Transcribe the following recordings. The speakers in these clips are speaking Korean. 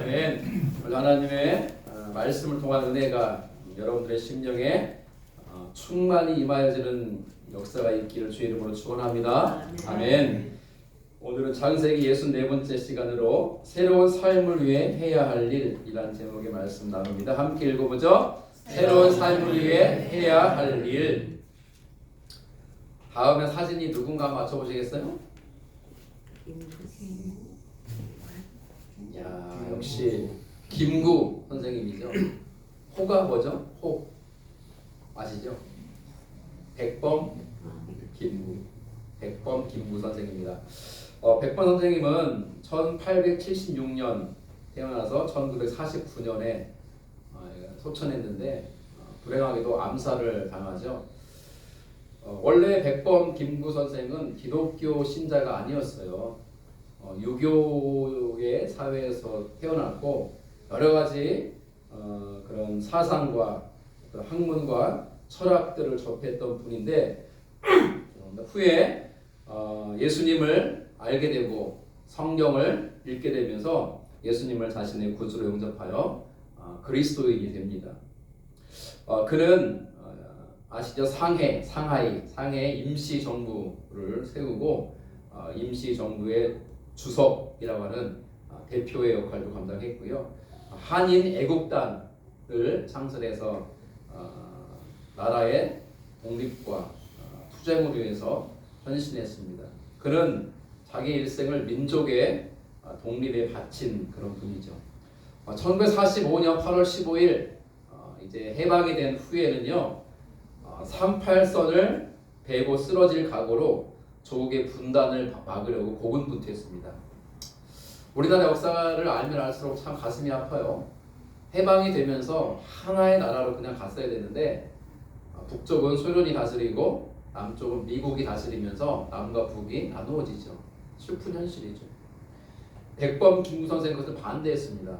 아멘. 오늘 하나님의 말씀을 통한 은혜가 여러분들의 심령에 충만히 임하여지는 역사가 있기를 주의 이름으로 축원합니다. 아멘. 오늘은 창세기 64번째 시간으로 새로운 삶을 위해 해야 할 일이라는 제목의 말씀 나눕니다. 함께 읽어보죠. 새로운 삶을 위해 해야 할 일. 다음에 사진이 누군가 맞춰보시겠어요? 야, 역시 김구 선생님이죠. 호가 뭐죠? 호 아시죠? 백범 김구. 백범 김구 선생입니다. 백범 선생님은 1876년 태어나서 1949년에 소천했는데 불행하게도 암살을 당하죠. 원래 백범 김구 선생은 기독교 신자가 아니었어요. 유교의 사회에서 태어났고 여러 가지 그런 사상과 학문과 철학들을 접했던 분인데 후에 예수님을 알게 되고 성경을 읽게 되면서 예수님을 자신의 구주로 영접하여 그리스도인이 됩니다. 그는 아시죠? 상하이 임시정부를 세우고 임시정부의 주석이라고 하는 대표의 역할도 감당했고요. 한인 애국단을 창설해서 나라의 독립과 투쟁을 위해서 헌신했습니다. 그는 자기 일생을 민족의 독립에 바친 그런 분이죠. 1945년 8월 15일 이제 해방이 된 후에는요, 38선을 베고 쓰러질 각오로 조국의 분단을 막으려고 고군분투했습니다. 우리나라 역사를 알면 알수록 참 가슴이 아파요. 해방이 되면서 하나의 나라로 그냥 갔어야 되는데 북쪽은 소련이 다스리고 남쪽은 미국이 다스리면서 남과 북이 나누어지죠. 슬픈 현실이죠. 백범 김구 선생은 그것을 반대했습니다.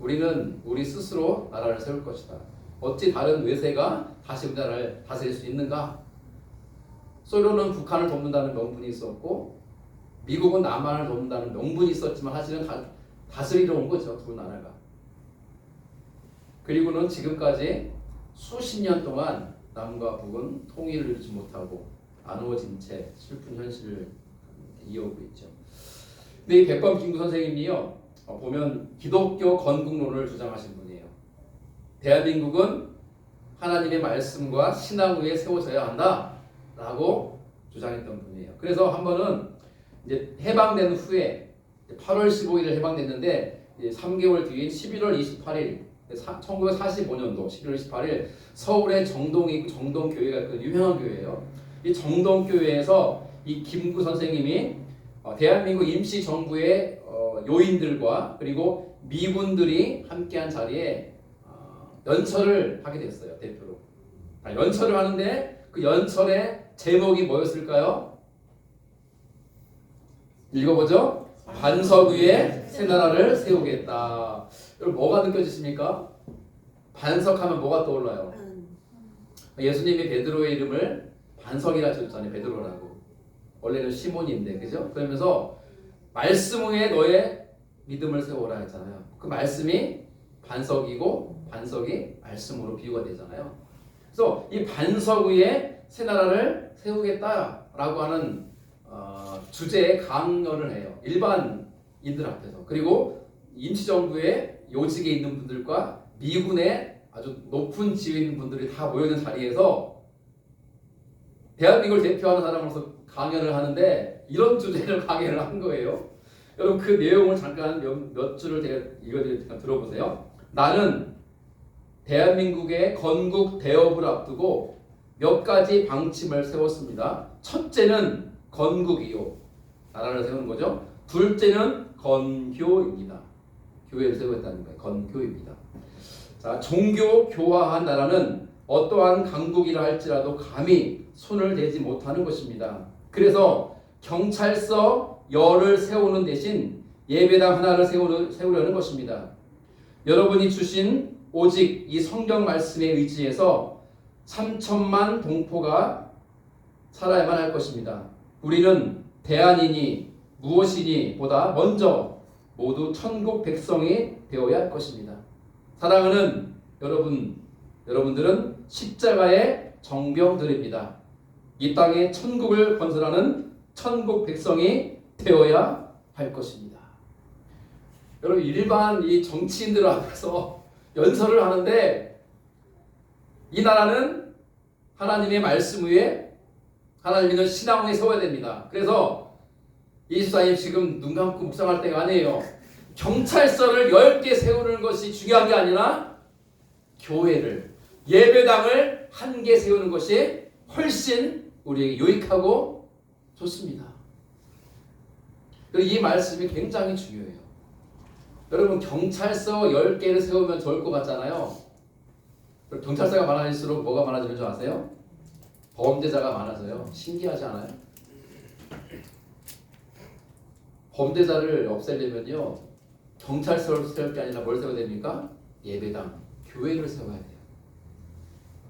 우리는 우리 스스로 나라를 세울 것이다. 어찌 다른 외세가 다시 우리나라를 다스릴 수 있는가? 소련은 북한을 돕는다는 명분이 있었고 미국은 남한을 돕는다는 명분이 있었지만 사실은 다스리러 온 거죠, 두 나라가. 그리고는 지금까지 수십 년 동안 남과 북은 통일을 이루지 못하고 나누어진 채 슬픈 현실을 이어오고 있죠. 근데 이 백범 김구 선생님이요, 보면 기독교 건국론을 주장하신 분이에요. 대한민국은 하나님의 말씀과 신앙 위에 세워져야 한다라고 주장했던 분이에요. 그래서 한 번은 이제 해방된 후에 8월 15일에 해방됐는데 3개월 뒤인 11월 28일 1945년도 11월 28일 서울의 정동교회가 그 유명한 교회예요. 이 정동교회에서 이 김구 선생님이 대한민국 임시정부의 요인들과 그리고 미군들이 함께한 자리에 연설을 하게 됐어요. 대표로. 연설을 하는데 그 연설의 제목이 뭐였을까요? 읽어보죠. 반석 위에 새 나라를 세우겠다. 여러분 뭐가 느껴지십니까? 반석하면 뭐가 떠올라요? 예수님이 베드로의 이름을 반석이라 지었잖아요. 베드로라고. 원래는 시몬인데, 그죠? 그러면서 말씀 위에 너의 믿음을 세워라 했잖아요. 그 말씀이 반석이고 반석이 말씀으로 비유가 되잖아요. 그래서 이 반석 위에 새 나라를 세우겠다라고 하는 주제의 강연을 해요. 일반인들 앞에서. 그리고 임시정부의 요직에 있는 분들과 미군의 아주 높은 지위에 있는 분들이 다 모여있는 자리에서 대한민국을 대표하는 사람으로서 강연을 하는데 이런 주제를 강연을 한 거예요. 여러분 그 내용을 잠깐 몇 줄을 제가 읽어드릴 테니까 들어보세요. 나는 대한민국의 건국 대업을 앞두고 몇 가지 방침을 세웠습니다. 첫째는 건국이요. 나라를 세우는 거죠. 둘째는 건교입니다. 교회를 세우겠다는 거예요. 건교입니다. 자, 종교 교화한 나라는 어떠한 강국이라 할지라도 감히 손을 대지 못하는 것입니다. 그래서 경찰서 열을 세우는 대신 예배당 하나를 세우려는 것입니다. 여러분이 주신 오직 이 성경 말씀에 의지해서 3천만 동포가 살아야만 할 것입니다. 우리는 대안이니 무엇이니 보다 먼저 모두 천국 백성이 되어야 할 것입니다. 사랑하는 여러분들은 십자가의 정병들입니다. 이 땅에 천국을 건설하는 천국 백성이 되어야 할 것입니다. 여러분, 일반 이 정치인들 앞에서 연설을 하는데 이 나라는 하나님의 말씀 위에 하나님 있는 신앙 위에 세워야 됩니다. 그래서 이 집사님 지금 눈 감고 묵상할 때가 아니에요. 경찰서를 10개 세우는 것이 중요한 게 아니라 교회를, 예배당을 1개 세우는 것이 훨씬 우리에게 유익하고 좋습니다. 이 말씀이 굉장히 중요해요. 여러분, 경찰서 10개를 세우면 좋을 것 같잖아요. 경찰서가 많아질수록 뭐가 많아지는 줄 아세요? 범죄자가 많아서요. 신기하지 않아요? 범죄자를 없애려면요, 경찰서를 세울 게 아니라 뭘 세워야 됩니까? 예배당, 교회를 세워야 돼요.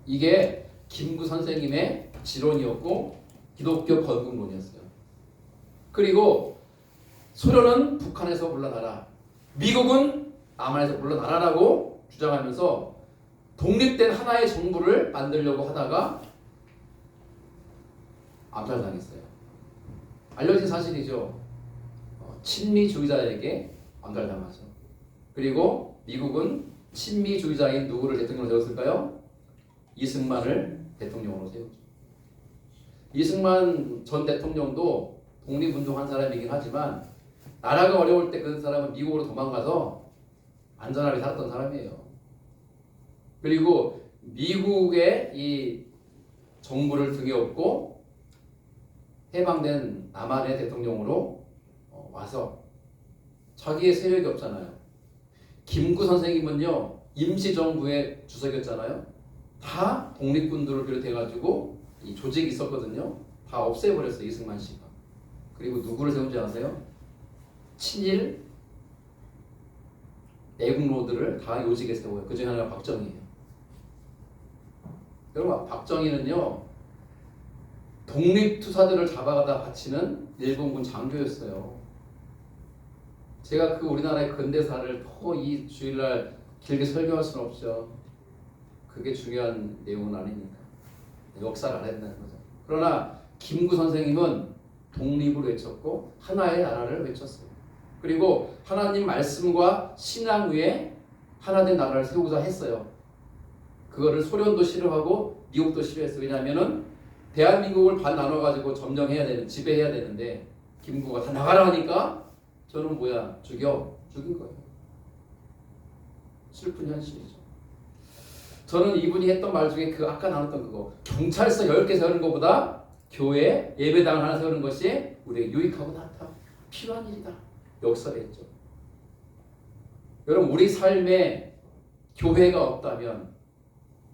이게 김구 선생님의 지론이었고 기독교 건국론이었어요. 그리고 소련은 북한에서 물러나라, 미국은 남한에서 물러나라라고 주장하면서 독립된 하나의 정부를 만들려고 하다가 암살당했어요. 알려진 사실이죠. 친미주의자에게 암살당하죠. 그리고 미국은 친미주의자인 누구를 대통령으로 세웠을까요? 이승만을 대통령으로 세우죠. 이승만 전 대통령도 독립운동한 사람이긴 하지만 나라가 어려울 때 그 사람은 미국으로 도망가서 안전하게 살았던 사람이에요. 그리고 미국의 이 정부를 등에 업고 해방된 남한의 대통령으로 와서 자기의 세력이 없잖아요. 김구 선생님은요, 임시정부의 주석이었잖아요. 다 독립군들을 비롯해가지고 이 조직이 있었거든요. 다 없애버렸어요, 이승만 씨가. 그리고 누구를 세운지 아세요? 친일 내국노들을 다 요직에 세워요. 그 중에 하나가 박정희예요. 여러분, 박정희는요, 독립투사들을 잡아가다 바치는 일본군 장교였어요. 제가 그 우리나라의 근대사를 더 이 주일날 길게 설교할 수는 없죠. 그게 중요한 내용은 아니니까. 역사를 알아야된다는 거죠. 그러나 김구 선생님은 독립을 외쳤고 하나의 나라를 외쳤어요. 그리고 하나님 말씀과 신앙 위에 하나된 나라를 세우고자 했어요. 그거를 소련도 싫어하고 미국도 싫어했어요. 왜냐하면은 대한민국을 반 나눠가지고 점령해야 되는, 지배해야 되는데 김구가 다 나가라 하니까 저는 죽인 거예요. 슬픈 현실이죠. 저는 이분이 했던 말 중에 그 아까 나눴던 그거, 경찰서 10개 세우는 것보다 교회 예배당을 하나 세우는 것이 우리에게 유익하고 낫다, 필요한 일이다, 역설했죠. 여러분, 우리 삶에 교회가 없다면,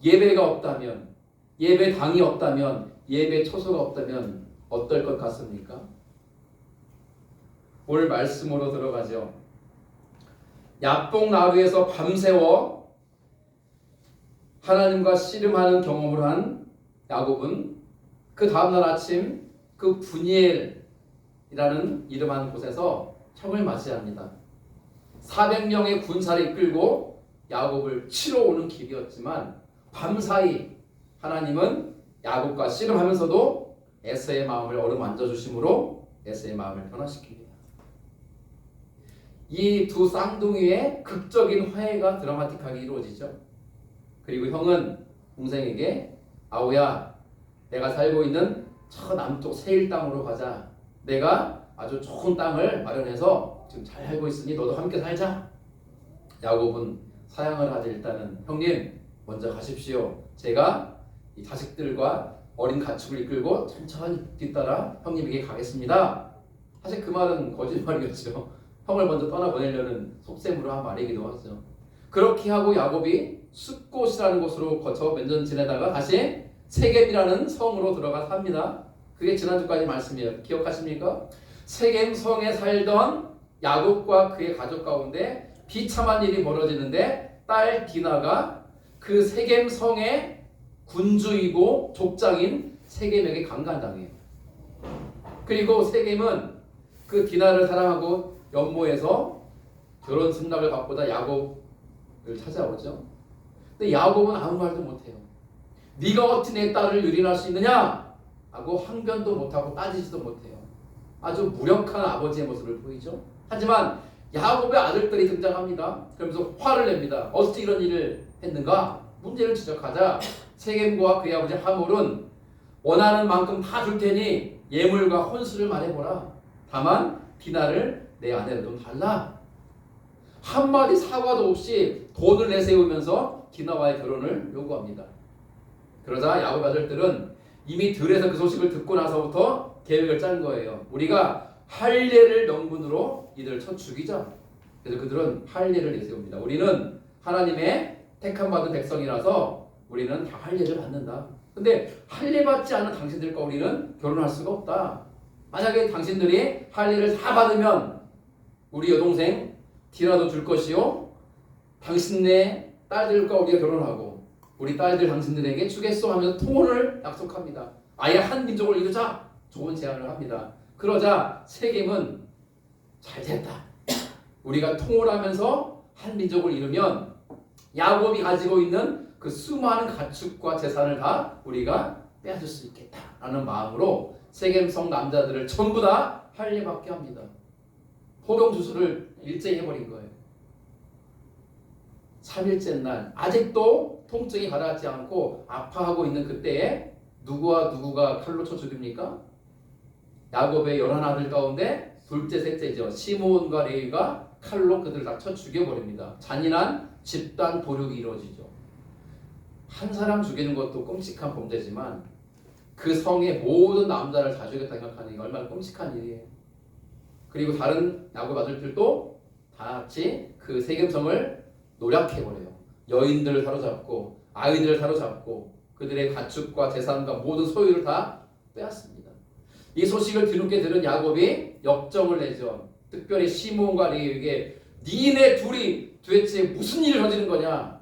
예배가 없다면, 예배당이 없다면, 예배 초소가 없다면 어떨 것 같습니까? 오늘 말씀으로 들어가죠. 야뽕나루에서 밤새워 하나님과 씨름하는 경험을 한 야곱은 그 다음날 아침 그 분이엘이라는 이름한 곳에서 형을 맞이합니다. 400명의 군사를 이끌고 야곱을 치러 오는 길이었지만 밤사이 하나님은 야곱과 씨름하면서도 에서의 마음을 어루만져 주심으로 에서의 마음을 변화시킵니다. 이 두 쌍둥이의 극적인 화해가 드라마틱하게 이루어지죠. 그리고 형은 동생에게 아우야, 내가 살고 있는 저 남쪽 세일 땅으로 가자. 내가 아주 좋은 땅을 마련해서 지금 잘 살고 있으니 너도 함께 살자. 야곱은 사양을 하지. 일단은 형님 먼저 가십시오. 제가 이 자식들과 어린 가축을 이끌고 천천히 뒤따라 형님에게 가겠습니다. 사실 그 말은 거짓말이었죠. 형을 먼저 떠나보내려는 속셈으로 한 말이기도 하죠. 그렇게 하고 야곱이 숫곳이라는 곳으로 거쳐 몇 년 지내다가 다시 세겜이라는 성으로 들어가 삽니다. 그게 지난주까지 말씀이에요. 기억하십니까? 세겜 성에 살던 야곱과 그의 가족 가운데 비참한 일이 벌어지는데 딸 디나가 그 세겜 성의 군주이고 족장인 세겜에게 강간당해요. 그리고 세겜은 그 디나를 사랑하고 연모해서 결혼 승낙을 받고자 야곱을 찾아오죠. 근데 야곱은 아무 말도 못해요. 네가 어찌 내 딸을 유린할 수 있느냐? 하고 항변도 못하고 따지지도 못해요. 아주 무력한 아버지의 모습을 보이죠. 하지만 야곱의 아들들이 등장합니다. 그러면서 화를 냅니다. 어찌 이런 일을 했는가? 문제를 지적하자 세겜과 그의 아버지 하몰은 원하는 만큼 다 줄 테니 예물과 혼수를 말해보라. 다만 디나를 내 아내로 좀 달라. 한마디 사과도 없이 돈을 내세우면서 디나와의 결혼을 요구합니다. 그러자 야곱 아들들은 이미 들에서 그 소식을 듣고 나서부터 계획을 짠 거예요. 우리가 할례를 명분으로 이들을 쳐 죽이자. 그래서 그들은 할례를 내세웁니다. 우리는 하나님의 택함받은 백성이라서 우리는 다 할례를 받는다. 근데 할례 받지 않은 당신들과 우리는 결혼할 수가 없다. 만약에 당신들이 할례를 다 받으면 우리 여동생 디나도 줄 것이요, 당신네 딸들과 우리가 결혼하고 우리 딸들 당신들에게 주겠소 하면서 통혼을 약속합니다. 아예 한 민족을 이루자. 좋은 제안을 합니다. 그러자 세겜은 잘 됐다. 우리가 통혼하면서 한 민족을 이루면 야곱이 가지고 있는 그 수많은 가축과 재산을 다 우리가 빼앗을 수 있겠다라는 마음으로 세겜성 남자들을 전부 다 할례받게 합니다. 포경 수술을 일제히 해버린 거예요. 3일째 날 아직도 통증이 가라앉지 않고 아파하고 있는 그때에 누구와 누구가 칼로 쳐 죽입니까? 야곱의 11아들 가운데 둘째 셋째죠. 시므온과 레위가 칼로 그들을 다 쳐 죽여버립니다. 잔인한 집단 도륙이 이루어지죠. 한 사람 죽이는 것도 끔찍한 범죄지만 그 성의 모든 남자를 다 죽였다 생각하는 게 얼마나 끔찍한 일이에요. 그리고 다른 야곱 아들들도 다 같이 그 세겜성을 노략해버려요. 여인들을 사로잡고 아이들을 사로잡고 그들의 가축과 재산과 모든 소유를 다 빼앗습니다. 이 소식을 뒤늦게 들은 야곱이 역정을 내죠. 특별히 시므온과 레위에게 니네 둘이 도대체 무슨 일을 저지른 거냐?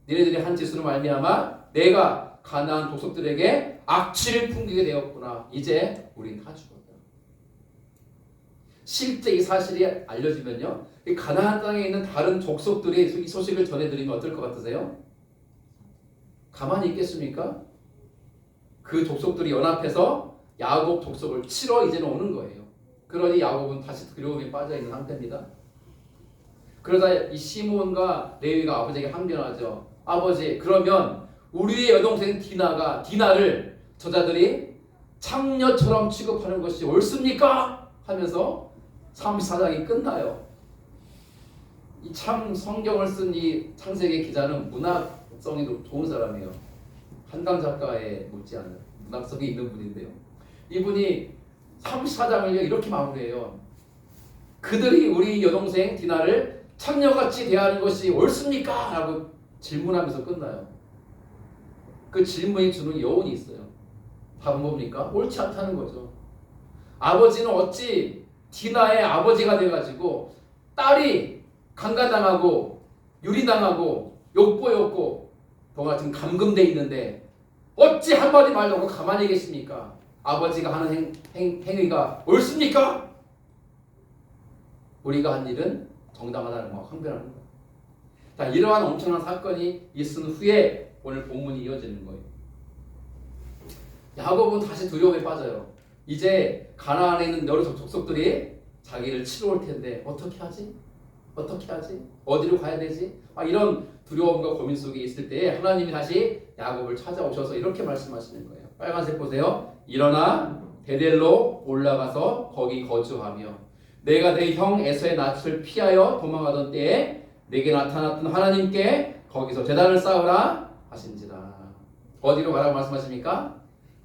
니네들이 한 짓으로 말미암아 내가 가나안 족속들에게 악취를 풍기게 되었구나. 이제 우린 다 죽었다. 실제 이 사실이 알려지면요, 이 가나안 땅에 있는 다른 족속들이 이 소식을 전해드리면 어떨 것 같으세요? 가만히 있겠습니까? 그 족속들이 연합해서 야곱 족속을 치러 이제는 오는 거예요. 그러니 야곱은 다시 두려움에 빠져있는 상태입니다. 그러자 이 시므온과 레위가 아버지에게 항변하죠. 아버지, 그러면 우리의 여동생 디나를 저자들이 창녀처럼 취급하는 것이 옳습니까? 하면서 34장이 끝나요. 이 참 성경을 쓴 이 창세기 기자는 문학성이 좋은 사람이에요. 한강 작가에 못지않은 문학성이 있는 분인데요. 이분이 34장을 이렇게 마무리해요. 그들이 우리 여동생 디나를 창녀같이 대하는 것이 옳습니까? 라고 질문하면서 끝나요. 그 질문이 주는 여운이 있어요. 답은 뭡니까? 옳지 않다는 거죠. 아버지는 어찌 디나의 아버지가 돼가지고 딸이 강간당하고 유린당하고 욕보였고 동화 지금 감금돼 있는데 어찌 한마디 말도 없고 가만히 계십니까? 아버지가 하는 행위가 옳습니까? 우리가 한 일은 정당하다는 거 항변하는 거예요. 자, 이러한 엄청난 사건이 있은 후에 오늘 본문이 이어지는 거예요. 야곱은 다시 두려움에 빠져요. 이제 가나안에 있는 여러 족속들이 자기를 치러 올 텐데 어떻게 하지? 어떻게 하지? 어디로 가야 되지? 이런 두려움과 고민 속에 있을 때에 하나님이 다시 야곱을 찾아오셔서 이렇게 말씀하시는 거예요. 빨간색 보세요. 일어나 베델로 올라가서 거기 거주하며 내가 내 형 에서의 낯을 피하여 도망하던 때에 내게 나타났던 하나님께 거기서 제단을 쌓으라 하신지라. 어디로 가라고 말씀하십니까?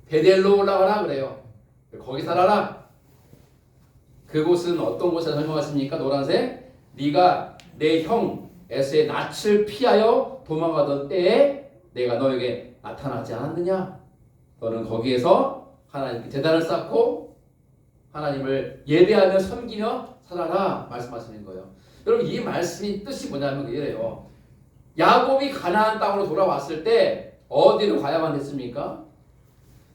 베델로 올라가라 그래요. 거기 살아라. 그곳은 어떤 곳이라 설명하십니까? 노란색. 네가 내 형 에서의 낯을 피하여 도망가던 때에 내가 너에게 나타나지 않았느냐? 너는 거기에서 하나님께 제단을 쌓고 하나님을 예배하며 섬기며 살아라 말씀하시는 거예요. 여러분, 이 말씀이 뜻이 뭐냐면 이래요. 야곱이 가나안 땅으로 돌아왔을 때 어디로 가야만 됐습니까?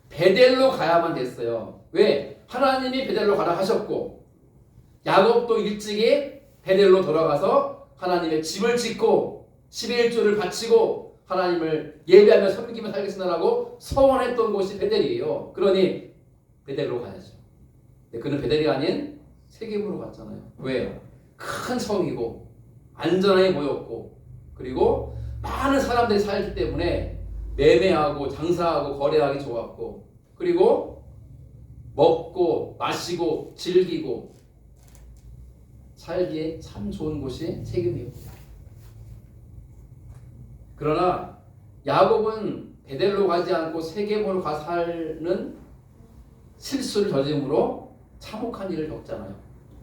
베델로 가야만 됐어요. 왜? 하나님이 베델로 가라 하셨고 야곱도 일찍이 베델로 돌아가서 하나님의 집을 짓고 11조를 바치고 하나님을 예배하며 섬기며 살겠습니다라고 서원했던 곳이 베델이에요. 그러니 베델로 가야죠. 그는 베델이 아닌 세겜으로 갔잖아요. 왜? 큰 성이고 안전하게 보였고 그리고 많은 사람들이 살기 때문에 매매하고 장사하고 거래하기 좋았고 그리고 먹고 마시고 즐기고 살기에 참 좋은 곳이 세겜이었고 그러나 야곱은 베델로 가지 않고 세겜으로 가 사는 실수를 저지름으로 참혹한 일을 겪잖아요.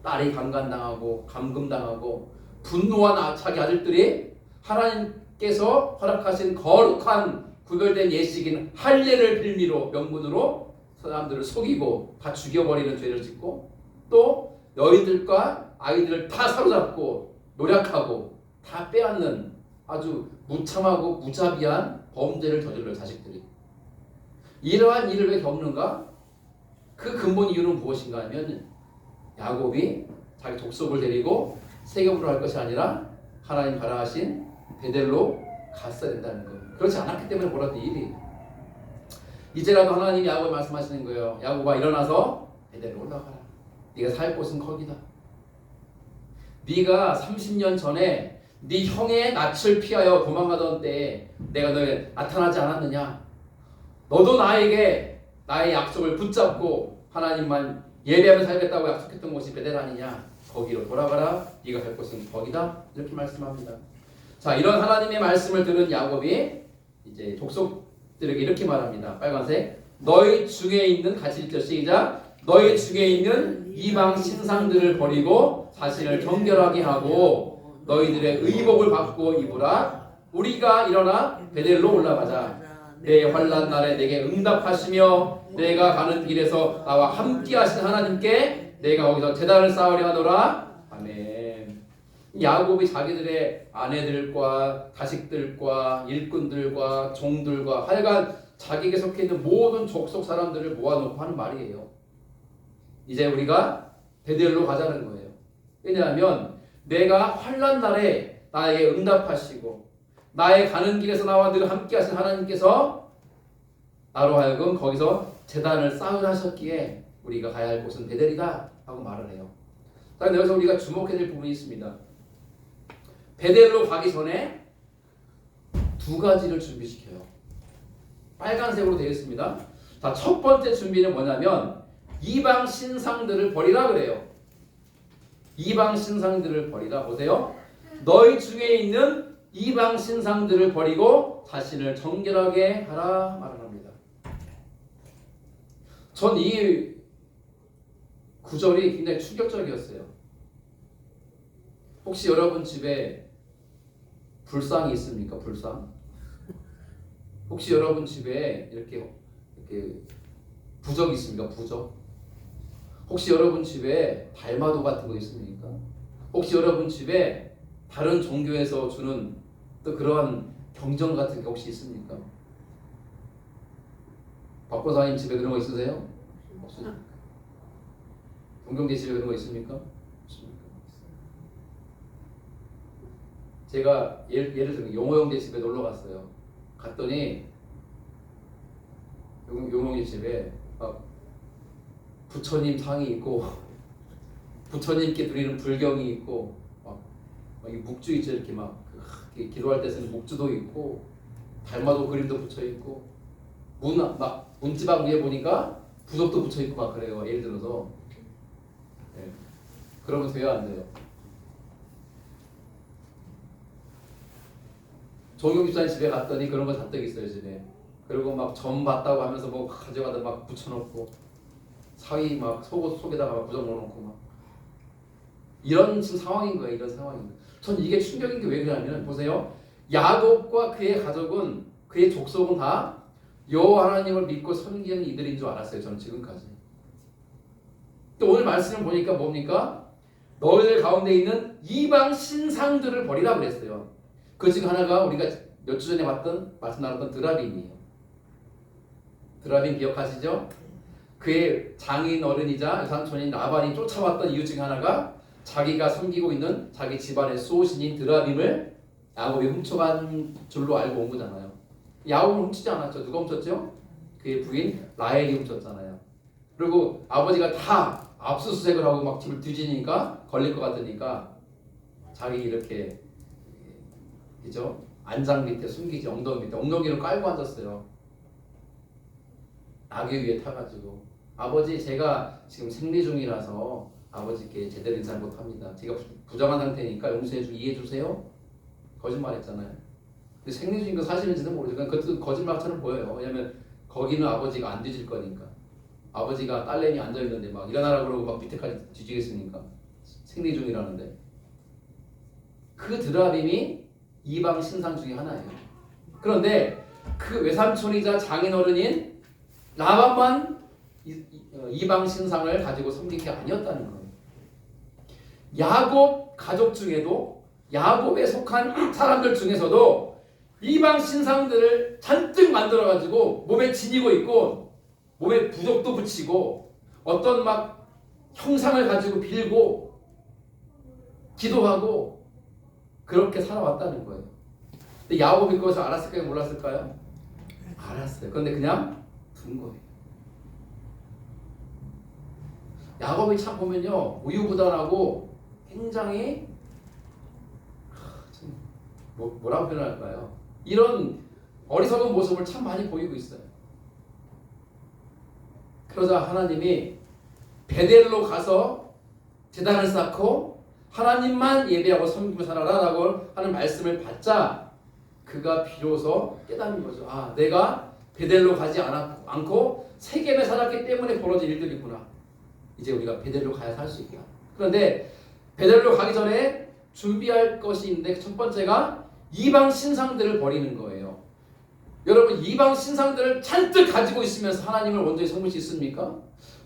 딸이 강간당하고 감금당하고 분노한 자기 아들들이 하나님께서 허락하신 거룩한 구별된 예식인 할례를 빌미로 명분으로 사람들을 속이고 다 죽여버리는 죄를 짓고 또 여인들과 아이들을 다 사로잡고 노력하고 다 빼앗는 아주 무참하고 무자비한 범죄를 저질러 자식들이 이러한 일을 왜 겪는가? 그 근본 이유는 무엇인가 하면 야곱이 자기 족속을 데리고 세겜으로 할 것이 아니라 하나님 바라하신 베델로 갔어야 된다는 거예요. 그렇지 않았기 때문에 몰랐던 일이 이제라도 하나님이 야곱에 말씀하시는 거예요. 야곱아 일어나서 베델로 올라가라. 네가 살 곳은 거기다. 네가 30년 전에 네 형의 낯을 피하여 도망가던 때에 내가 너에게 나타나지 않았느냐? 너도 나에게 나의 약속을 붙잡고 하나님만 예배하며 살겠다고 약속했던 곳이 베델 아니냐? 거기로 돌아가라. 네가 갈 곳은 거기다. 이렇게 말씀합니다. 자, 이런 하나님의 말씀을 들은 야곱이 이제 족속들에게 이렇게 말합니다. 빨간색. 너희 중에 있는 같이 읽죠. 시작. 너희 중에 있는 이방 신상들을 버리고 자신을 정결하게 하고 너희들의 의복을 받고 입으라. 우리가 일어나 베델로 올라가자. 내 환난 날에 내게 응답하시며 내가 가는 길에서 나와 함께 하신 하나님께 내가 거기서 제단을 쌓으려 하노라. 아멘. 야곱이 자기들의 아내들과 자식들과 일꾼들과 종들과 하여간 자기에게 속해 있는 모든 족속 사람들을 모아놓고 하는 말이에요. 이제 우리가 베델로 가자는 거예요. 왜냐하면 내가 환난 날에 나에게 응답하시고 나의 가는 길에서 나와 늘 함께 하신 하나님께서 나로 하여금 거기서 제단을 쌓으라 하셨기에 우리가 가야 할 곳은 베델이다 하고 말을 해요. 그런데 여기서 우리가 주목해야 될 부분이 있습니다. 베델로 가기 전에 두 가지를 준비시켜요. 빨간색으로 되어 있습니다. 자, 첫 번째 준비는 뭐냐면 이방 신상들을 버리라 그래요. 이방 신상들을 버리라. 보세요. 너희 중에 있는 이방 신상들을 버리고 자신을 정결하게 하라 말을 합니다. 전 이 구절이 굉장히 충격적이었어요. 혹시 여러분 집에 불상이 있습니까? 불상? 혹시 여러분 집에 이렇게 부적이 있습니까? 부적? 혹시 여러분 집에 달마도 같은 거 있습니까? 혹시 여러분 집에 다른 종교에서 주는 또 그러한 경전 같은 게 혹시 있습니까? 박보사님 집에 그런 거 있으세요? 없습니까? 동경대 집에 그런 거 있습니까? 없습니까? 제가 예를 들면 용호 형제 집에 놀러 갔어요. 갔더니 용호 형제 집에 막 부처님 상이 있고 부처님께 드리는 불경이 있고 막 이 묵주 있죠. 이렇게 막 기도할 때 쓰는 묵주도 있고 달마도 그림도 붙여 있고 문지방 위에 보니까 부적도 붙여 있고 막 그래요. 예를 들어서 그러면 돼요, 안 돼요? 조경 집사님 집에 갔더니 그런 거 잔뜩 있어요, 집에. 그리고 막 점 봤다고 하면서 뭐 가져가다 막 붙여놓고 사위 막 속옷 속에다가 막 부적 넣어놓고 막 이런 지금 상황인 거예요. 이런 상황인 거예요. 전 이게 충격인 게 왜 그러냐면 보세요. 야곱과 그의 가족은 그의 족속은 다 여호와 하나님을 믿고 섬기는 이들인 줄 알았어요. 저는 지금까지. 또 오늘 말씀을 보니까 뭡니까? 너희들 가운데 있는 이방 신상들을 버리라 그랬어요. 그 중 하나가 우리가 몇 주 전에 말씀 나눴던 드라빈이에요. 드라빈 기억하시죠? 그의 장인 어른이자 여삼촌인 라반이 쫓아왔던 이유 중 하나가 자기가 섬기고 있는 자기 집안의 수호신인 드라빔을 야곱이 훔쳐간 줄로 알고 온 거잖아요. 야곱은 훔치지 않았죠. 누가 훔쳤죠? 그의 부인 라헬이 훔쳤잖아요. 그리고 아버지가 다 압수수색을 하고 막 집을 뒤지니까 걸릴 것 같으니까 자기 이렇게 그죠? 안장 밑에 숨기지, 엉덩이 밑에 엉덩이를 깔고 앉았어요. 나귀 위에 타가지고 아버지 제가 지금 생리 중이라서 아버지께 제대로 인사를 못합니다. 제가 부정한 상태니까 용서해 주고 이해해 주세요. 거짓말했잖아요. 근데 생리 중인 거 사실인지는 모르죠. 그것도 거짓말처럼 보여요. 왜냐면 거기는 아버지가 안 뒤질 거니까. 아버지가 딸내미 앉아 있는데 막 일어나라 그러고 막 밑에까지 뒤지겠습니까? 생리 중이라는데. 그 드라빔이 이방 신상 중에 하나예요. 그런데 그 외삼촌이자 장인어른인 라반만 이방 신상을 가지고 섬긴 게 아니었다는 거예요. 야곱 가족 중에도 야곱에 속한 사람들 중에서도 이방 신상들을 잔뜩 만들어 가지고 몸에 지니고 있고 몸에 부적도 붙이고 어떤 막 형상을 가지고 빌고 기도하고 그렇게 살아왔다는 거예요. 근데 야곱이 그것을 알았을까요? 몰랐을까요? 알았어요. 그런데 그냥 둔 거예요. 야곱이 참 보면요 우유부단하고 굉장히 뭐라고 표현할까요? 이런 어리석은 모습을 참 많이 보이고 있어요. 그러자 하나님이 베델로 가서 제단을 쌓고 하나님만 예배하고 섬기며 살아라 라고 하는 말씀을 받자 그가 비로소 깨닫는 거죠. 아, 내가 베델로 가지 않고 세겜에 살았기 때문에 벌어진 일들이구나. 이제 우리가 베델로 가야 살 수 있다. 그런데 베델로 가기 전에 준비할 것이 있는데 첫 번째가 이방 신상들을 버리는 거예요. 여러분 이방 신상들을 잔뜩 가지고 있으면서 하나님을 온전히 섬길 수 있습니까?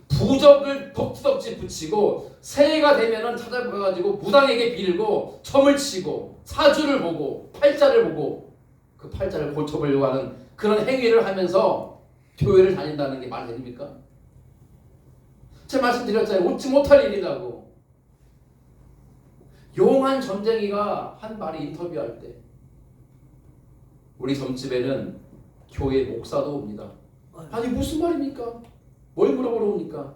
부적을 독수덕지 붙이고 새해가 되면은 찾아가가지고 무당에게 빌고 점을 치고 사주를 보고 팔자를 보고 그 팔자를 고쳐보려고 하는 그런 행위를 하면서 교회를 다닌다는 게 말이 됩니까? 제 말씀드렸잖아요. 웃지 못할 일이라고. 용한 점쟁이가 한 말이 인터뷰할 때 우리 점집에는 교회 목사도 옵니다. 아니 무슨 말입니까? 뭘 물어보러 옵니까?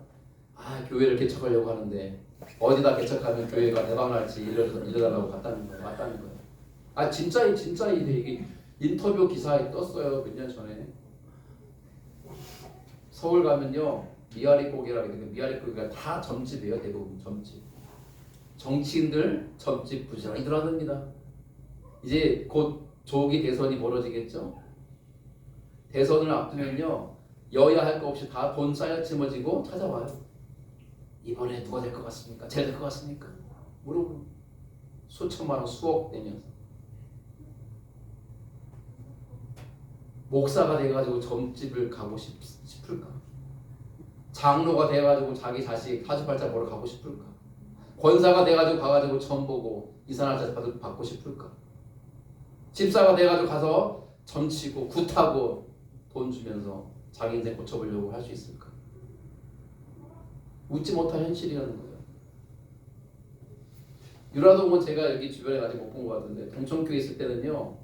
아 교회를 개척하려고 하는데 어디다 개척하면 교회가 대박날지 이러달라고 갔다는 거예요. 왔다는 거예요. 아 진짜 이게 인터뷰 기사에 떴어요. 몇 년 전에. 서울 가면요 미아리고개라고 있는데 미아리고개가 다 점집이에요. 대부분 점집. 정치인들 점집 부지런히 들어갑니다. 이제 곧 조기 대선이 벌어지겠죠. 대선을 앞두면요 여야 할 거 없이 다 돈 쌓여 짊어지고 찾아와요. 이번에 누가 될 것 같습니까? 제가 될 것 같습니까? 물어보고 수천만 원 수억 내면서 목사가 돼가지고 점집을 가고 싶을까? 장로가 돼가지고 자기 자식 사주팔자 보러 가고 싶을까? 권사가 돼가지고 가가지고 점 보고 이산화자 받고 싶을까? 집사가 돼가지고 가서 점치고 굿하고 돈 주면서 자기 인생 고쳐보려고 할 수 있을까? 웃지 못할 현실이라는 거예요. 유라동은 제가 여기 주변에 아직 못 본 것 같은데 동천교회 있을 때는요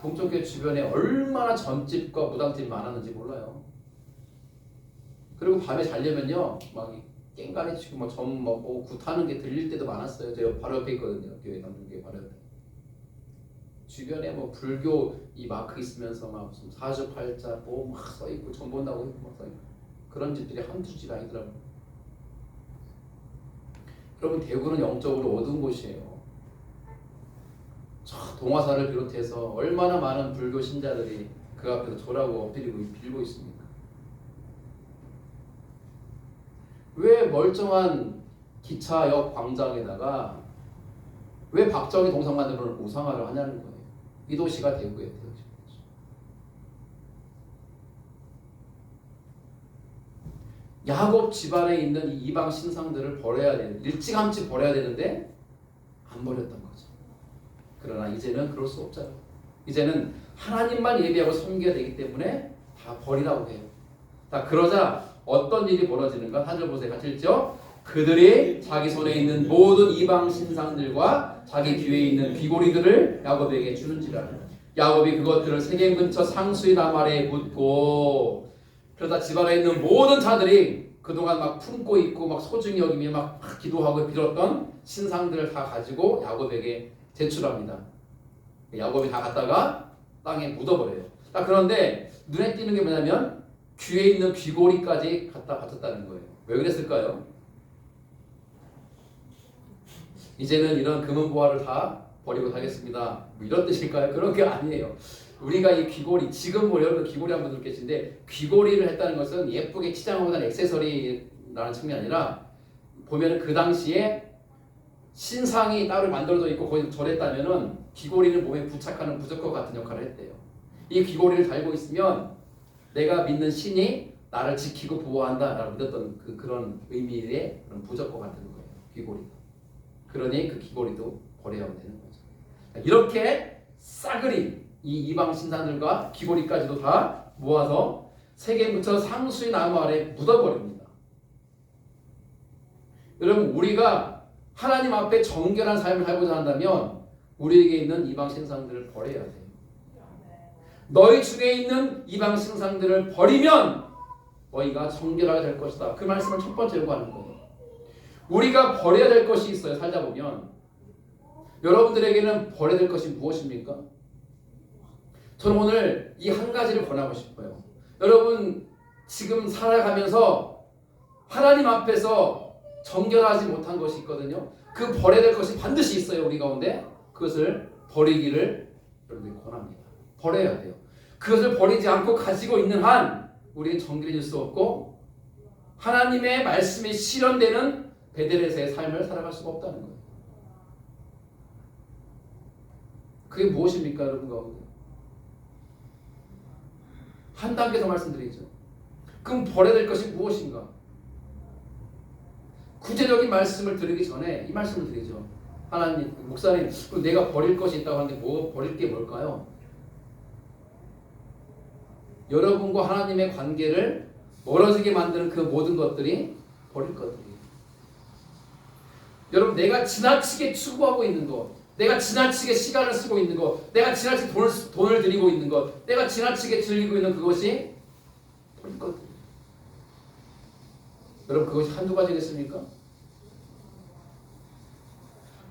동천교회 주변에 얼마나 점집과 무당집이 많았는지 몰라요. 그리고 밤에 자려면요 막 깽가리 치고 막 점 먹고 굿하는 게 들릴 때도 많았어요. 저 바로 옆에 있거든요. 교회 동천교회 바로 옆에. 주변에 뭐 불교 이 마크 있으면서 막 무슨 사주팔자 뭐 막 써있고 점 본다고 막 써있고 그런 집들이 한두 집 아니더라고요. 여러분 대구는 영적으로 어두운 곳이에요. 저 동화사를 비롯해서 얼마나 많은 불교 신자들이 그 앞에서 절하고 엎드리고 빌고 있습니까? 왜 멀쩡한 기차역 광장에다가 왜 박정희 동상 만들어 놓고 우상화를 하냐는 거예요. 이 도시가 대구예요. 야곱 집안에 있는 이 이방 신상들을 버려야 되는 일찌감치 버려야 되는데 안 버렸던 거죠. 그러나 이제는 그럴 수 없잖아요. 이제는 하나님만 예배하고 섬겨야 되기 때문에 다 버리라고 해요. 자 그러자 어떤 일이 벌어지는가? 4절 보세요. 같이 읽죠? 그들이 자기 손에 있는 모든 이방 신상들과 자기 귀에 있는 귀고리들을 야곱에게 주는지라. 야곱이 그것들을 세겜 근처 상수의 나무 아래에 묻고, 그러다 집안에 있는 모든 자들이 그동안 막 품고 있고 막 소중히 여기며 막 기도하고 빌었던 신상들을 다 가지고 야곱에게 제출합니다. 야곱이 다 갖다가 땅에 묻어버려요. 그런데 눈에 띄는 게 뭐냐면 귀에 있는 귀고리까지 갖다 바쳤다는 거예요. 왜 그랬을까요? 이제는 이런 금은보화를 다 버리고 살겠습니다. 뭐 이런 뜻일까요? 그런 게 아니에요. 우리가 이 귀고리, 지금 뭐 여러분 귀고리 한 분들 계신데, 귀고리를 했다는 것은 예쁘게 치장하고 다니는 액세서리라는 측면이 아니라, 보면은 그 당시에 신상이 따로 만들어져 있고 거기서 절했다면은 귀고리는 몸에 부착하는 부적과 같은 역할을 했대요. 이 귀고리를 달고 있으면 내가 믿는 신이 나를 지키고 보호한다라고 믿었던 그런 의미의 그런 부적과 같은 거예요. 귀고리. 그러니 그 귀고리도 버려야 되는 거죠. 이렇게 싸그리 이 이방 신상들과 귀고리까지도 다 모아서 세겜 근처 상수의 나무 아래 묻어버립니다. 여러분, 우리가 하나님 앞에 정결한 삶을 살고자 한다면 우리에게 있는 이방 신상들을 버려야 돼요. 너희 중에 있는 이방 신상들을 버리면 너희가 정결하게 될 것이다. 그 말씀을 첫 번째 요구하는 거예요. 우리가 버려야 될 것이 있어요. 살다 보면. 여러분들에게는 버려야 될 것이 무엇입니까? 저는 오늘 이 한 가지를 권하고 싶어요. 여러분, 지금 살아가면서 하나님 앞에서 정결하지 못한 것이 있거든요. 그 버려야 될 것이 반드시 있어요. 우리 가운데. 그것을 버리기를 여러분들이 권합니다. 버려야 돼요. 그것을 버리지 않고 가지고 있는 한 우리는 정결해질 수 없고 하나님의 말씀이 실현되는 베델에서의 삶을 살아갈 수가 없다는 거예요. 그게 무엇입니까, 여러분 가운데? 한 단계 더 말씀드리죠. 그럼 버려야 될 것이 무엇인가? 구체적인 말씀을 드리기 전에 이 말씀을 드리죠. 하나님, 목사님, 그럼 내가 버릴 것이 있다고 하는데 버릴 게 뭘까요? 여러분과 하나님의 관계를 멀어지게 만드는 그 모든 것들이 버릴 것들이에요. 여러분, 내가 지나치게 추구하고 있는 것, 내가 지나치게 시간을 쓰고 있는 것, 내가 지나치게 돈을 들이고 있는 것, 내가 지나치게 즐기고 있는 그것이 버릴 것들이에요. 여러분, 그것이 한두 가지겠습니까?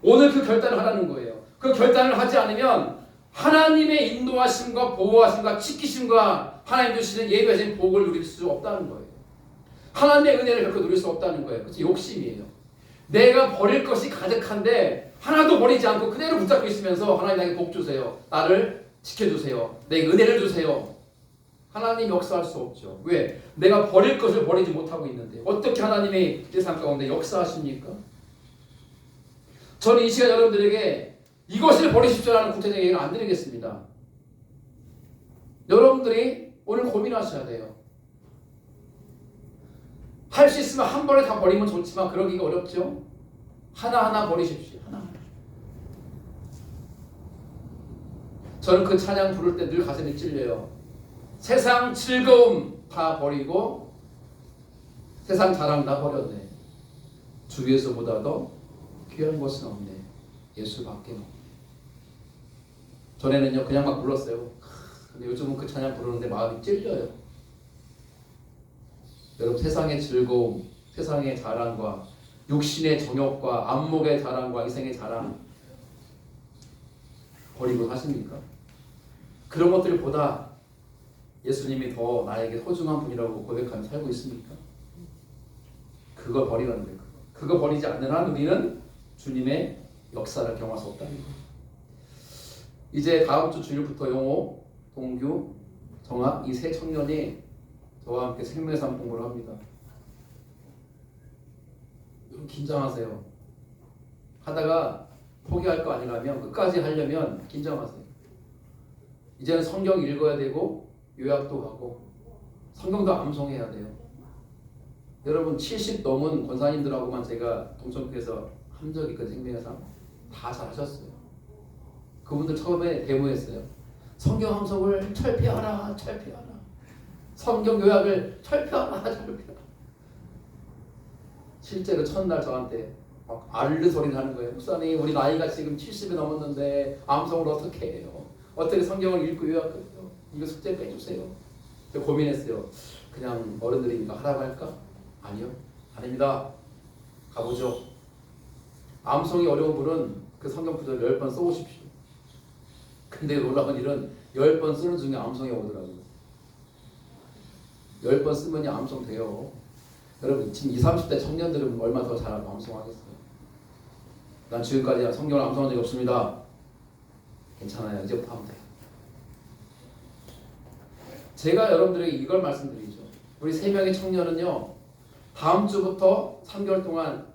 오늘 그 결단을 하라는 거예요. 그 결단을 하지 않으면 하나님의 인도하심과 보호하심과 지키심과 하나님 주시는 예배하신 복을 누릴 수 없다는 거예요. 하나님의 은혜를 결코 누릴 수 없다는 거예요. 그것이 욕심이에요. 내가 버릴 것이 가득한데 하나도 버리지 않고 그대로 붙잡고 있으면서 하나님 나에게 복 주세요. 나를 지켜주세요. 내게 은혜를 주세요. 하나님 역사할 수 없죠. 왜? 내가 버릴 것을 버리지 못하고 있는데 어떻게 하나님의 세상 가운데 역사하십니까? 저는 이 시간 여러분들에게 이것을 버리십시오라는 구체적인 얘기는 안 드리겠습니다. 여러분들이 오늘 고민하셔야 돼요. 할 수 있으면 한 번에 다 버리면 좋지만 그러기가 어렵죠. 하나하나 버리십시오. 하나하나. 저는 그 찬양 부를 때 늘 가슴이 찔려요. 세상 즐거움 다 버리고 세상 자랑 다 버렸네. 주 예수보다도 귀한 것은 없네. 예수밖에 없네. 전에는요 그냥 막 불렀어요. 근데 요즘은 그 찬양 부르는데 마음이 찔려요. 여러분, 세상의 즐거움, 세상의 자랑과 육신의 정욕과 안목의 자랑과 이생의 자랑 버리고 사십니까? 그런 것들보다 예수님이 더 나에게 소중한 분이라고 고백하며 살고 있습니까? 그걸 버리라는 거예요. 그거 버리지 않는 한 우리는 주님의 역사를 경험할 수 없다는 거예요. 이제 다음 주 주일부터 용호, 동규, 정학 이 세 청년이 저와 함께 생명의 삶 공부를 합니다. 좀 긴장하세요. 하다가 포기할 거 아니라면 끝까지 하려면 긴장하세요. 이제는 성경 읽어야 되고 요약도 하고 성경도 암송해야 돼요. 여러분 70 넘은 권사님들하고만 제가 동천교회에서 한 적이 있거든요. 생명의 삶 다 잘하셨어요. 그분들 처음에 데모했어요. 성경 암송을 철폐하라, 철폐하라. 성경 요약을 철폐하라, 철폐하라. 실제로 첫날 저한테 막 알르 소리를 하는 거예요. 목사님, 우리 나이가 지금 70이 넘었는데 암송을 어떻게 해요? 어떻게 성경을 읽고 요약해요? 이거 숙제 빼주세요. 제가 고민했어요. 그냥 어른들이니까 하라고 할까? 아니요, 아닙니다. 가보죠. 암송이 어려운 분은 그 성경 구절 10번 써보십시오. 근데 놀라운 일은 10번 쓰는 중에 암송이 오더라고요. 10번 쓰면 암송 돼요. 여러분 지금 20, 30대 청년들은 얼마나 더 잘 암송하겠어요? 난 지금까지 성경을 암송한 적이 없습니다. 괜찮아요. 이제부터 하면 돼요. 제가 여러분들에게 이걸 말씀드리죠. 우리 3명의 청년은요, 다음 주부터 3개월 동안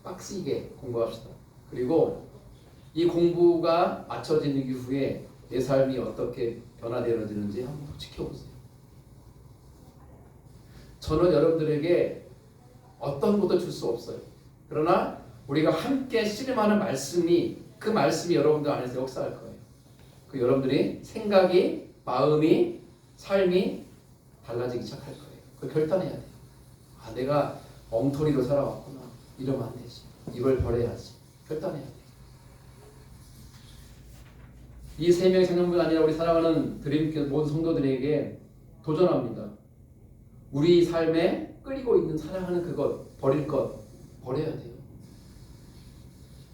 빡시게 공부합시다. 그리고 이 공부가 맞춰진 이후에 내 삶이 어떻게 변화되어지는지 한번 지켜보세요. 저는 여러분들에게 어떤 것도 줄 수 없어요. 그러나 우리가 함께 씨름하는 말씀이, 그 말씀이 여러분들 안에서 역사할 거예요. 그 여러분들이 생각이, 마음이, 삶이 달라지기 시작할 거예요. 그걸 결단해야 돼요. 아, 내가 엉터리로 살아왔구나. 이러면 안 되지. 이걸 버려야지. 결단해야 돼요. 이 3명의 청년뿐 아니라 우리 사랑하는 드림교회 모든 성도들에게 도전합니다. 우리 삶에 끌리고 있는 사랑하는 그것, 버릴 것 버려야 돼요.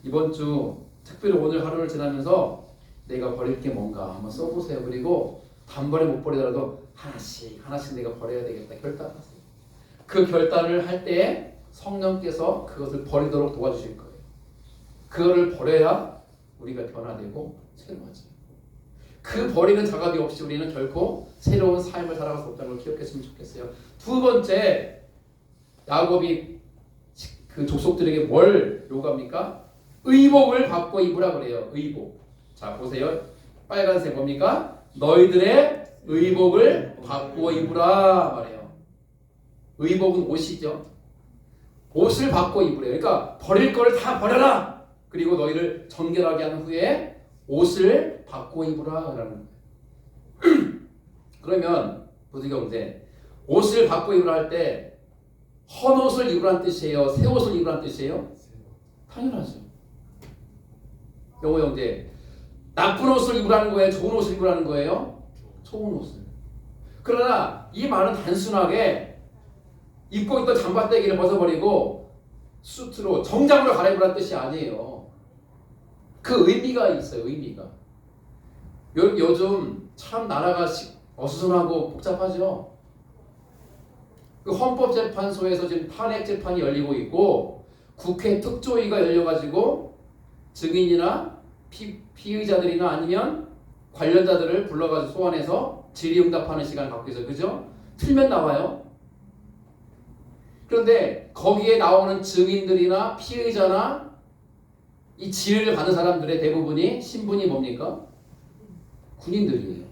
이번 주 특별히 오늘 하루를 지나면서 내가 버릴 게 뭔가 한번 써보세요. 그리고 단번에 못 버리더라도 하나씩 내가 버려야 되겠다 결단하세요. 그 결단을 할 때 성령께서 그것을 버리도록 도와주실 거예요. 그거를 버려야 우리가 변화되고 새로워져요. 그 버리는 작업이 없이 우리는 결코 새로운 삶을 살아갈 수 없다는 걸 기억했으면 좋겠어요. 두 번째, 야곱이 그 족속들에게 뭘 요구합니까? 의복을 받고 입으라 그래요. 의복. 자, 보세요. 빨간색 뭡니까? 너희들의 의복을 받고 입으라 말해요. 의복은 옷이죠. 옷을 받고 입으래요. 그러니까 버릴 걸 다 버려라. 그리고 너희를 정결하게 한 후에 옷을 받고 입으라 라는 거예요. 그러면 부득이한데 옷을 받고 입으라 할 때 헌옷을 입으라는 뜻이에요? 새 옷을 입으라는 뜻이에요? 당연하죠. 영호 형제, 나쁜 옷을 입으라는 거예요? 좋은 옷을 입으라는 거예요? 좋은 옷을. 그러나 이 말은 단순하게 입고 있던 잠바떼기를 벗어버리고 수트로 정장으로 갈아입으라는 뜻이 아니에요. 그 의미가 있어요. 의미가. 요즘 참 나라가 어수선하고 복잡하죠. 그 헌법재판소에서 지금 탄핵 재판이 열리고 있고 국회 특조위가 열려가지고 증인이나 피의자들이나 아니면 관련자들을 불러가지고 소환해서 질의응답하는 시간을 갖고 있어요. 그죠? 틀면 나와요. 그런데 거기에 나오는 증인들이나 피의자나 이 질의를 받는 사람들의 대부분이 신분이 뭡니까? 군인들이에요.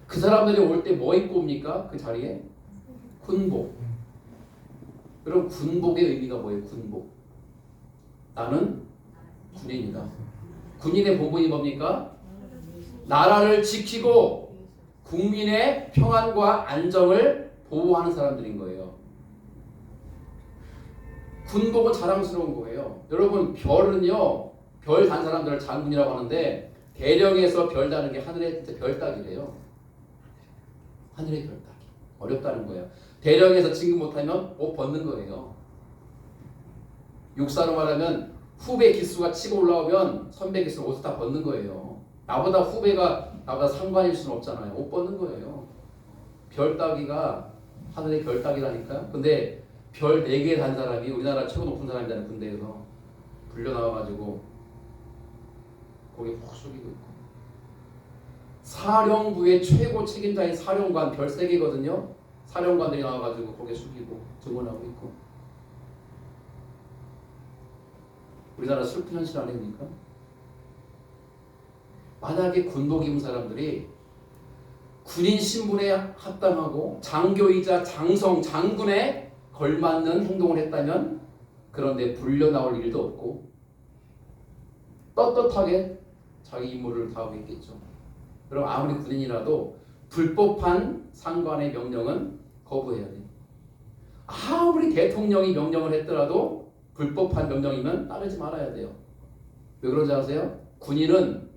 그 사람들이 올 때 뭐 입고 옵니까? 그 자리에? 군복. 그럼 군복의 의미가 뭐예요? 군복. 나는 군인이다. 군인의 본분이 뭡니까? 나라를 지키고 국민의 평안과 안정을 보호하는 사람들인 거예요. 군복은 자랑스러운 거예요. 여러분, 별은요, 별 단 사람들을 장군이라고 하는데 대령에서 별 다는 게 하늘의 별 따기래요. 하늘의 별 따기. 어렵다는 거예요. 대령에서 진급 못하면 옷 벗는 거예요. 육사로 말하면 후배 기수가 치고 올라오면 선배 기수가 옷을 다 벗는 거예요. 나보다 후배가 나보다 상관일 수는 없잖아요. 옷 벗는 거예요. 별 따기가 하늘의 별 따기라니까. 근데 별 4개 단 사람이 우리나라 최고 높은 사람이잖아요. 군대에서 불려 나와가지고 거기 푹 숙이고 있고. 사령부의 최고 책임자인 사령관 별 3개거든요. 사령관들이 나와가지고 거기에 숙이고 증언하고 있고. 우리나라 슬픈 현실 아닙니까? 만약에 군복 입은 사람들이 군인 신분에 합당하고 장교이자 장성, 장군에 걸맞는 행동을 했다면 그런데 불려 나올 일도 없고 떳떳하게 자기 임무를 다하고 있겠죠. 그럼 아무리 군인이라도 불법한 상관의 명령은 거부해야 돼요. 아무리 대통령이 명령을 했더라도 불법한 명령이면 따르지 말아야 돼요. 왜 그런지 아세요? 군인은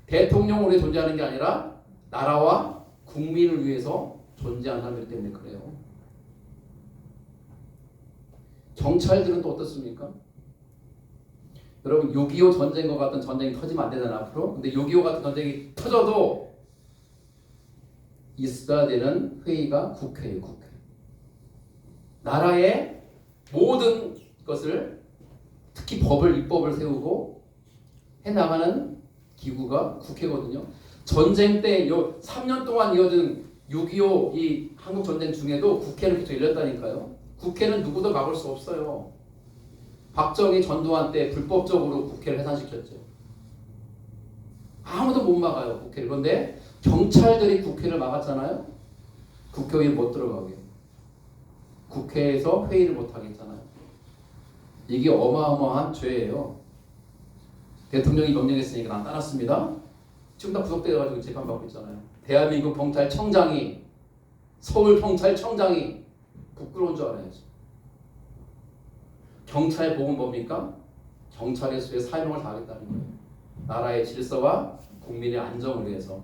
대통령으로 존재하는 게 아니라 나라와 국민을 위해서 존재하는 사람이기 때문에 그래요. 경찰들은 또 어떻습니까? 여러분 6.25 전쟁과 같은 전쟁이 터지면 안 되잖아 앞으로. 근데 6.25 같은 전쟁이 터져도 있어야 되는 회의가 국회예요. 국회. 나라의 모든 것을 특히 법을 입법을 세우고 해나가는 기구가 국회거든요. 전쟁 때 3년 동안 이어진 6.25 이 한국 전쟁 중에도 국회는 계속 열렸다니까요. 국회는 누구도 막을 수 없어요. 박정희 전두환 때 불법적으로 국회를 해산시켰죠. 아무도 못 막아요 국회를. 그런데 경찰들이 국회를 막았잖아요. 국회의원 못 들어가게. 국회에서 회의를 못 하게 했잖아요. 이게 어마어마한 죄예요. 대통령이 명령했으니까 난 따랐습니다. 지금 다 구속돼가지고 재판받고 있잖아요. 대한민국 경찰청장이, 서울 경찰청장이 부끄러운 줄 알아야지. 경찰 복은 뭡니까? 경찰의 수에 사명을 다하겠다는 거예요. 나라의 질서와 국민의 안정을 위해서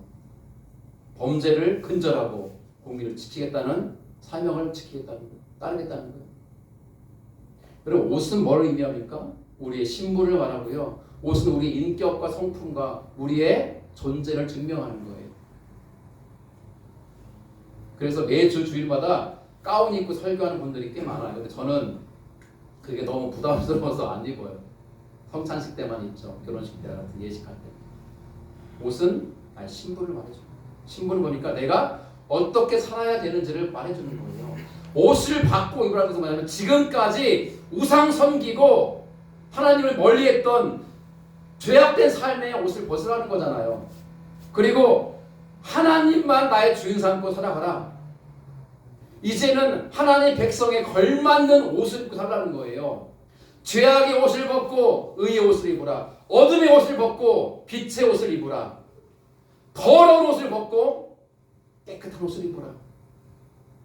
범죄를 근절하고 국민을 지키겠다는 사명을 지키겠다는 거예요. 따르겠다는 거예요. 그리고 옷은 뭘 의미합니까? 우리의 신분을 말하고요. 옷은 우리 인격과 성품과 우리의 존재를 증명하는 거예요. 그래서 매주 주일마다 가운 입고 설교하는 분들이 꽤 많아요. 근데 저는 그게 너무 부담스러워서 안 입어요. 성찬식 때만 입죠. 결혼식 때 같은 예식할 때. 옷은 신분을 말해줘요. 신분을 보니까 내가 어떻게 살아야 되는지를 말해주는 거예요. 옷을 받고 입으라는 것은 뭐냐면 지금까지 우상 섬기고 하나님을 멀리했던 죄악된 삶의 옷을 벗으라는 거잖아요. 그리고 하나님만 나의 주인 삼고 살아가라. 이제는 하나님 백성에 걸맞는 옷을 입고 살라는 거예요. 죄악의 옷을 벗고 의의 옷을 입으라. 어둠의 옷을 벗고 빛의 옷을 입으라. 더러운 옷을 벗고 깨끗한 옷을 입으라.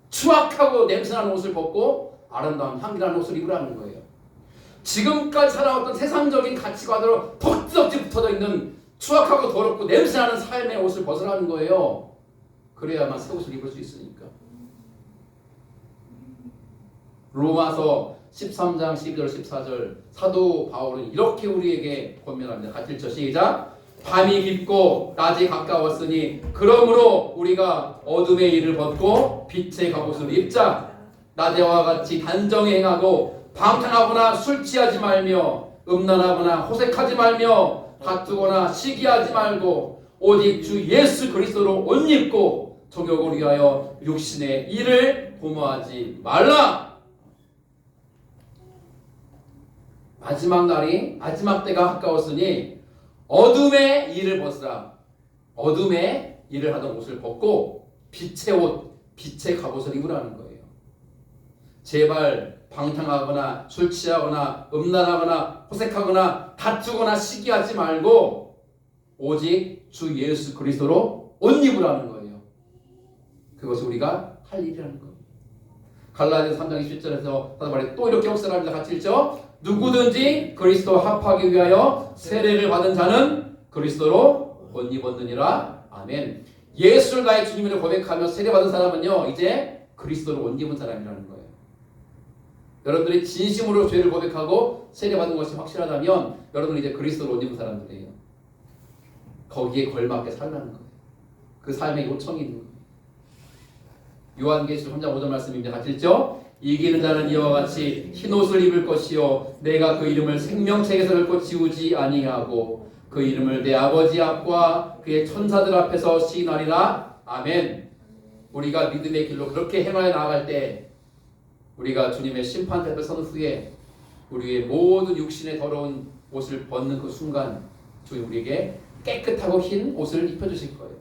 추악하고 냄새나는 옷을 벗고 아름다운 향기나는 옷을 입으라는 거예요. 지금까지 살아왔던 세상적인 가치관으로 덕지덕지 붙어져 있는 추악하고 더럽고 냄새나는 삶의 옷을 벗으라는 거예요. 그래야만 새 옷을 입을 수 있으니까. 로마서 13장 12절 14절 사도 바울은 이렇게 우리에게 권면합니다. 같이 읽죠. 시작. 밤이 깊고 낮이 가까웠으니 그러므로 우리가 어둠의 일을 벗고 빛의 갑옷을 입자. 낮에와 같이 단정히 행하고 방탕하거나 술 취하지 말며 음란하거나 호색하지 말며 다투거나 시기하지 말고 오직 주 예수 그리스도로 옷 입고 정욕을 위하여 육신의 일을 도모하지 말라. 마지막 날이 마지막 때가 가까웠으니 어둠의 일을 벗으라. 어둠의 일을 하던 옷을 벗고 빛의 옷, 빛의 갑옷을 입으라는 거예요. 제발 방탕하거나 술 취하거나 음란하거나 호색하거나 다투거나 시기하지 말고 오직 주 예수 그리스도로 옷 입으라는 거예요. 그것이 우리가 할 일이라는 거예요. 갈라디아서 3장 20절에서 사도 바울이 또 이렇게 역사를 합니다. 같이 읽죠. 누구든지 그리스도 합하기 위하여 세례를 받은 자는 그리스도로 옷 입었느니라. 아멘. 예수를 나의 주님으로 고백하며 세례 받은 사람은요 이제 그리스도로 옷 입은 사람이라는 거예요. 여러분들이 진심으로 죄를 고백하고 세례 받은 것이 확실하다면 여러분은 이제 그리스도로 옷 입은 사람들이에요. 거기에 걸맞게 살라는 거예요. 그 삶에 요청이 있는 거예요. 요한계시록 3장 5절 말씀입니다. 같이 읽죠. 이기는 자는 이와 같이 흰옷을 입을 것이요 내가 그 이름을 생명책에서 결코 지우지 아니하고 그 이름을 내 아버지 앞과 그의 천사들 앞에서 시인하리라. 아멘. 우리가 믿음의 길로 그렇게 행하여 나아갈 때 우리가 주님의 심판 앞에 선 후에 우리의 모든 육신의 더러운 옷을 벗는 그 순간 주님 우리에게 깨끗하고 흰 옷을 입혀주실 거예요.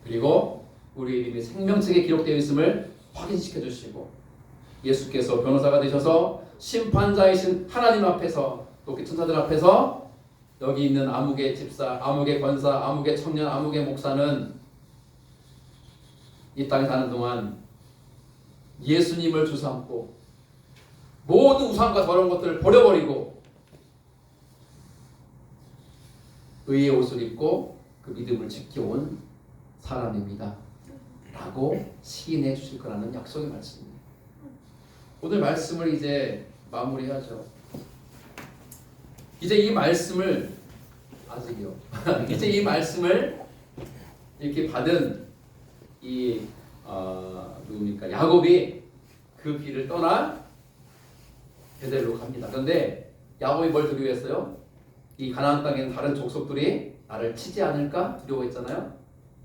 그리고 우리의 이름이 생명책에 기록되어 있음을 확인시켜 주시고 예수께서 변호사가 되셔서 심판자이신 하나님 앞에서 또 그 천사들 앞에서 여기 있는 아무개 집사, 아무개 권사, 아무개 청년, 아무개 목사는 이 땅에 사는 동안 예수님을 주삼고 모든 우상과 저런 것들을 버려버리고 의의 옷을 입고 그 믿음을 지켜온 사람입니다 라고 시인해 주실 거라는 약속의 말씀입니다. 오늘 말씀을 이제 마무리하죠. 이제 이 말씀을 아직이요. 이제 이 말씀을 이렇게 받은 이 누굽니까? 야곱이 그 길을 떠나 베델로 갑니다. 그런데 야곱이 뭘 두려워했어요? 이 가나안 땅에는 다른 족속들이 나를 치지 않을까 두려워했잖아요.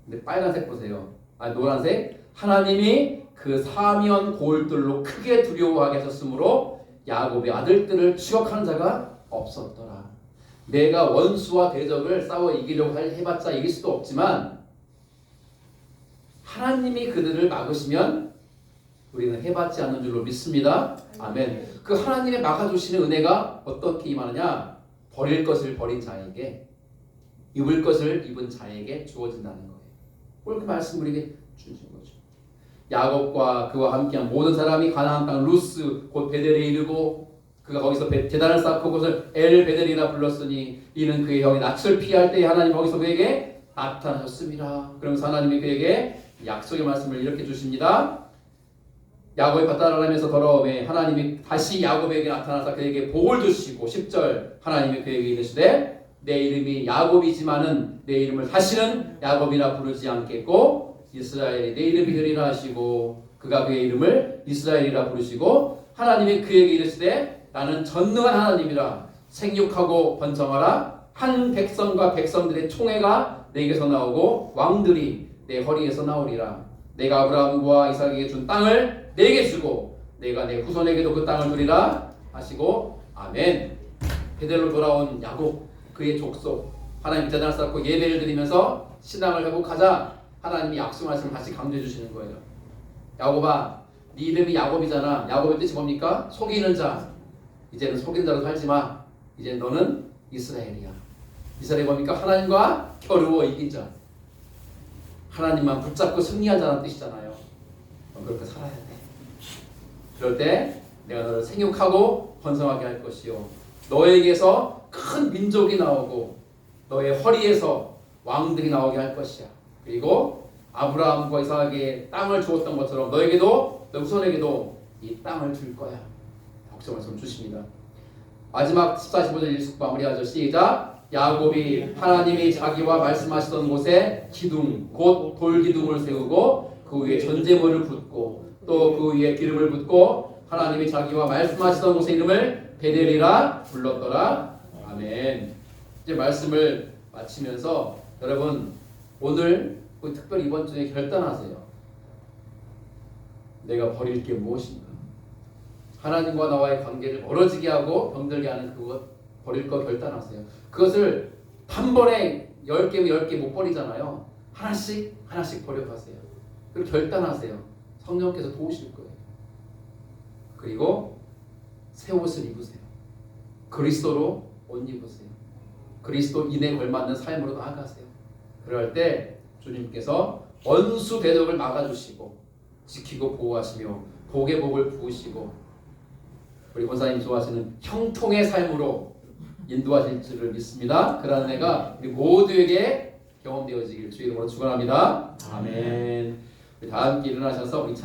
근데 빨간색 보세요. 노란색. 하나님이 그 사면 고울들로 크게 두려워하게 하셨으므로 야곱의 아들들을 추격하는 자가 없었더라. 내가 원수와 대적을 싸워 이기려고 해봤자 이길 수도 없지만 하나님이 그들을 막으시면 우리는 해봤지 않는 줄로 믿습니다. 아멘. 그 하나님의 막아주시는 은혜가 어떻게 임하느냐? 버릴 것을 버린 자에게, 입을 것을 입은 자에게 주어진다는 거예요. 오늘 그 말씀 우리에게 주신 거죠. 야곱과 그와 함께한 모든 사람이 가나안 땅 루스 곧 베델에 이르고 그가 거기서 제단을 쌓고 그것을 엘 베델이라 불렀으니 이는 그의 형이 낯을 피할 때에 하나님 거기서 그에게 나타나셨습니다. 그러면서 하나님이 그에게 약속의 말씀을 이렇게 주십니다. 야곱이 바다라면서 돌아오매 하나님이 다시 야곱에게 나타나서 그에게 복을 주시고 10절 하나님이 그에게 이르시되 내 이름이 야곱이지만은 내 이름을 다시는 야곱이라 부르지 않겠고 이스라엘이 내 이름이 되리라 하시고 그가 그의 이름을 이스라엘이라 부르시고 하나님이 그에게 이르시되 나는 전능한 하나님이라 생육하고 번성하라 한 백성과 백성들의 총회가 내게서 나오고 왕들이 내 허리에서 나오리라 내가 아브라함과 이삭에게 준 땅을 내게 주고 내가 내 후손에게도 그 땅을 주리라 하시고 아멘. 베델로 돌아온 야곱 그의 족속 하나님 제단을 쌓고 예배를 드리면서 신앙을 회복하자 하나님이 약속 말씀을 다시 강조해 주시는 거예요. 야곱아 네 이름이 야곱이잖아. 야곱의 뜻이 뭡니까? 속이는 자. 이제는 속인 자로 살지 마. 이제 너는 이스라엘이야. 이스라엘이 뭡니까? 하나님과 겨루어 이긴 자. 하나님만 붙잡고 승리한 자라는 뜻이잖아요. 그렇게 살아야 돼. 그럴 때 내가 너를 생육하고 번성하게 할 것이요 너에게서 큰 민족이 나오고 너의 허리에서 왕들이 나오게 할 것이야. 그리고 아브라함과 이삭에게 땅을 주었던 것처럼 너에게도 너 후손에게도 이 땅을 줄 거야. 약속 말씀 주십니다. 마지막 14, 15절 일숙 마무리하죠. 시작. 야곱이 하나님이 자기와 말씀하시던 곳에 기둥 곧 돌기둥을 세우고 그 위에 전제물을 붓고 또 그 위에 기름을 붓고 하나님이 자기와 말씀하시던 곳의 이름을 베델이라 불렀더라. 아멘. 이제 말씀을 마치면서 여러분 오늘 특별히 이번 주에 결단하세요. 내가 버릴 게 무엇인가? 하나님과 나와의 관계를 멀어지게 하고 병들게 하는 그것 버릴 거 결단하세요. 그것을 한 번에 10개면 10개 못 버리잖아요. 하나씩 버려가세요. 그리고 결단하세요. 성령께서 도우실 거예요. 그리고 새 옷을 입으세요. 그리스도로 옷 입으세요. 그리스도인에 걸맞는 삶으로 나아가세요. 그럴 때 주님께서 원수 대적을 막아주시고 지키고 보호하시며 복의 복을 부으시고 우리 권사님 좋아하시는 형통의 삶으로 인도하실 줄을 믿습니다. 그러한 은혜가 우리 모두에게 경험되어지길 주의 이름으로 축원합니다. 아멘. 우리 다 함께 일어나셔서 우리